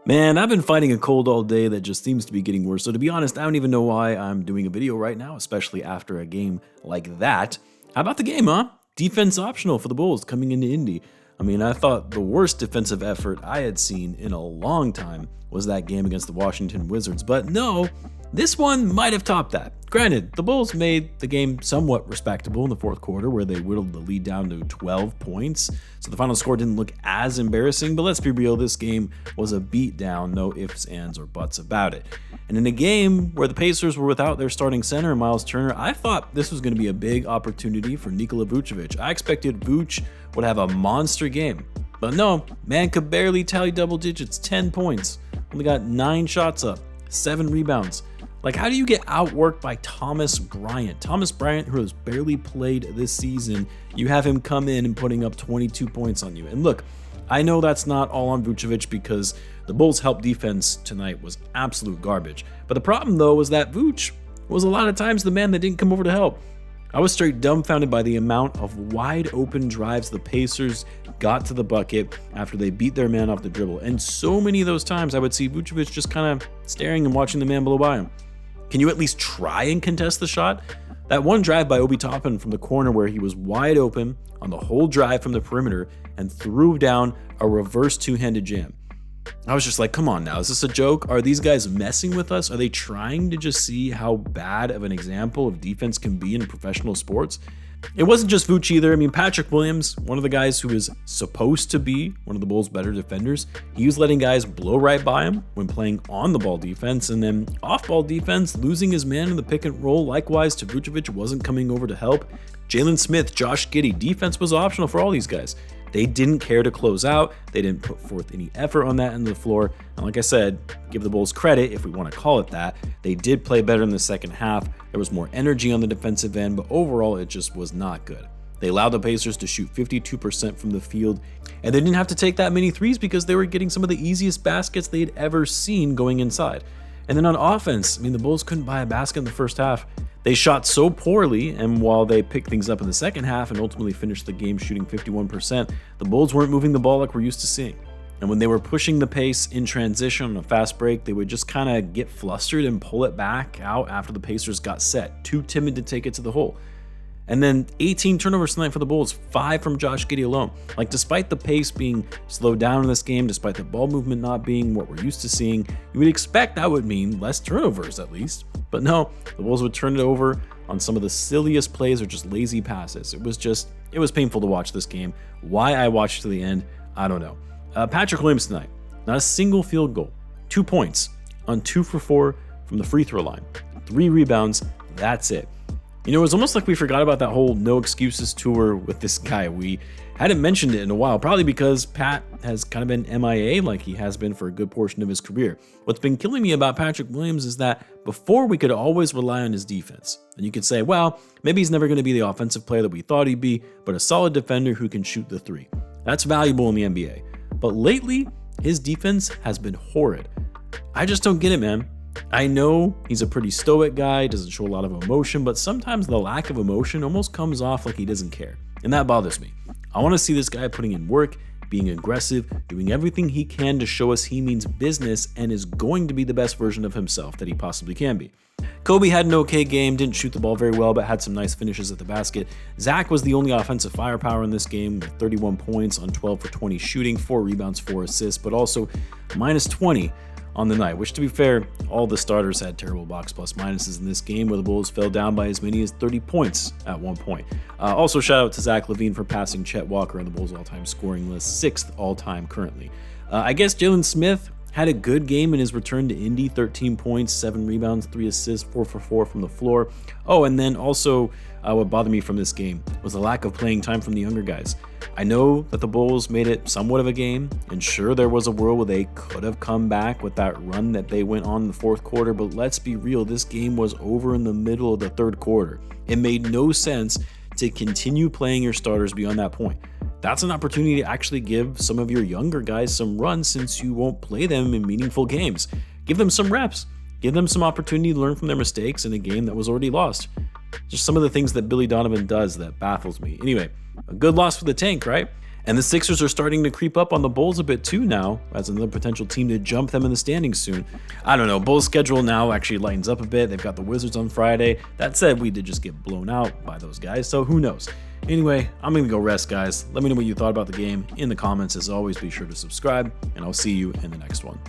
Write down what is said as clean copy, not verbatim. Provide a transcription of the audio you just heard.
Man, I've been fighting a cold all day that just seems to be getting worse. So to be honest, I don't even know why I'm doing a video right now, especially after a game like that. How about the game, huh? Defense optional for the Bulls coming into Indy. I mean, I thought the worst defensive effort I had seen in a long time was that game against the Washington Wizards. But no, this one might have topped that. Granted, the Bulls made the game somewhat respectable in the fourth quarter where they whittled the lead down to 12 points, so the final score didn't look as embarrassing, but let's be real, this game was a beatdown, no ifs, ands, or buts about it. And in a game where the Pacers were without their starting center, Miles Turner, I thought this was going to be a big opportunity for Nikola Vucevic. I expected Vuce would have a monster game, but no, man could barely tally double digits, 10 points, only got 9 shots up, 7 rebounds. Like, how do you get outworked by Thomas Bryant? Thomas Bryant, who has barely played this season, you have him come in and putting up 22 points on you. And look, I know that's not all on Vucevic because the Bulls' help defense tonight was absolute garbage. But the problem, though, was that Vuce was a lot of times the man that didn't come over to help. I was straight dumbfounded by the amount of wide open drives the Pacers got to the bucket after they beat their man off the dribble. And so many of those times I would see Vucevic just kind of staring and watching the man blow by him. Can you at least try and contest the shot? That one drive by Obi Toppin from the corner where he was wide open on the whole drive from the perimeter and threw down a reverse two-handed jam. I was just like, come on now, is this a joke? Are these guys messing with us? Are they trying to just see how bad of an example of defense can be in professional sports? It wasn't just Vooch either. I mean, Patrick Williams, one of the guys who is supposed to be one of the Bulls' better defenders, he was letting guys blow right by him when playing on the ball defense, and then off ball defense, losing his man in the pick and roll. Likewise, to Vucevic wasn't coming over to help. Jalen Smith, Josh Giddey, defense was optional for all these guys. They didn't care to close out. They didn't put forth any effort on that end of the floor. And like I said, give the Bulls credit, if we want to call it that. They did play better in the second half. There was more energy on the defensive end, but overall it just was not good. They allowed the Pacers to shoot 52% from the field, and they didn't have to take that many threes because they were getting some of the easiest baskets they'd ever seen going inside. And then on offense, I mean, the Bulls couldn't buy a basket in the first half. They shot so poorly, and while they picked things up in the second half and ultimately finished the game shooting 51%, the Bulls weren't moving the ball like we're used to seeing. And when they were pushing the pace in transition on a fast break, they would just kind of get flustered and pull it back out after the Pacers got set, too timid to take it to the hole. And then 18 turnovers tonight for the Bulls, 5 from Josh Giddey alone. Like, despite the pace being slowed down in this game, despite the ball movement not being what we're used to seeing, you would expect that would mean less turnovers at least. But no, the Bulls would turn it over on some of the silliest plays or just lazy passes. It was painful to watch this game. Why I watched to the end, I don't know. Patrick Williams tonight, not a single field goal, 2 points on 2 for 4 from the free throw line, 3 rebounds, that's it. You know, it was almost like we forgot about that whole no excuses tour with this guy. We hadn't mentioned it in a while, probably because Pat has kind of been MIA like he has been for a good portion of his career. What's been killing me about Patrick Williams is that before we could always rely on his defense. And you could say, well, maybe he's never going to be the offensive player that we thought he'd be, but a solid defender who can shoot the three. That's valuable in the NBA. But lately, his defense has been horrid. I just don't get it, man. I know he's a pretty stoic guy, doesn't show a lot of emotion, but sometimes the lack of emotion almost comes off like he doesn't care. And that bothers me. I want to see this guy putting in work, being aggressive, doing everything he can to show us he means business and is going to be the best version of himself that he possibly can be. Kobe had an okay game, didn't shoot the ball very well, but had some nice finishes at the basket. Zach was the only offensive firepower in this game with 31 points on 12 for 20 shooting, 4 rebounds, 4 assists, but also minus 20 on the night, which, to be fair, all the starters had terrible box plus minuses in this game where the Bulls fell down by as many as 30 points at one point. Also, shout out to Zach LaVine for passing Chet Walker on the Bulls all-time scoring list, 6th all-time currently. I guess Jalen Smith had a good game in his return to Indy, 13 points, 7 rebounds, 3 assists, 4 for 4 from the floor. Oh, and then also what bothered me from this game was the lack of playing time from the younger guys. I know that the Bulls made it somewhat of a game, and sure, there was a world where they could have come back with that run that they went on in the fourth quarter, but let's be real, this game was over in the middle of the third quarter. It made no sense to continue playing your starters beyond that point. That's an opportunity to actually give some of your younger guys some runs since you won't play them in meaningful games. Give them some reps. Give them some opportunity to learn from their mistakes in a game that was already lost. Just some of the things that Billy Donovan does that baffles me. Anyway, a good loss for the tank, right? And the Sixers are starting to creep up on the Bulls a bit too now, as another potential team to jump them in the standings soon. I don't know, Bulls' schedule now actually lightens up a bit. They've got the Wizards on Friday. That said, we did just get blown out by those guys, so who knows. Anyway, I'm going to go rest, guys. Let me know what you thought about the game in the comments. As always, be sure to subscribe, and I'll see you in the next one.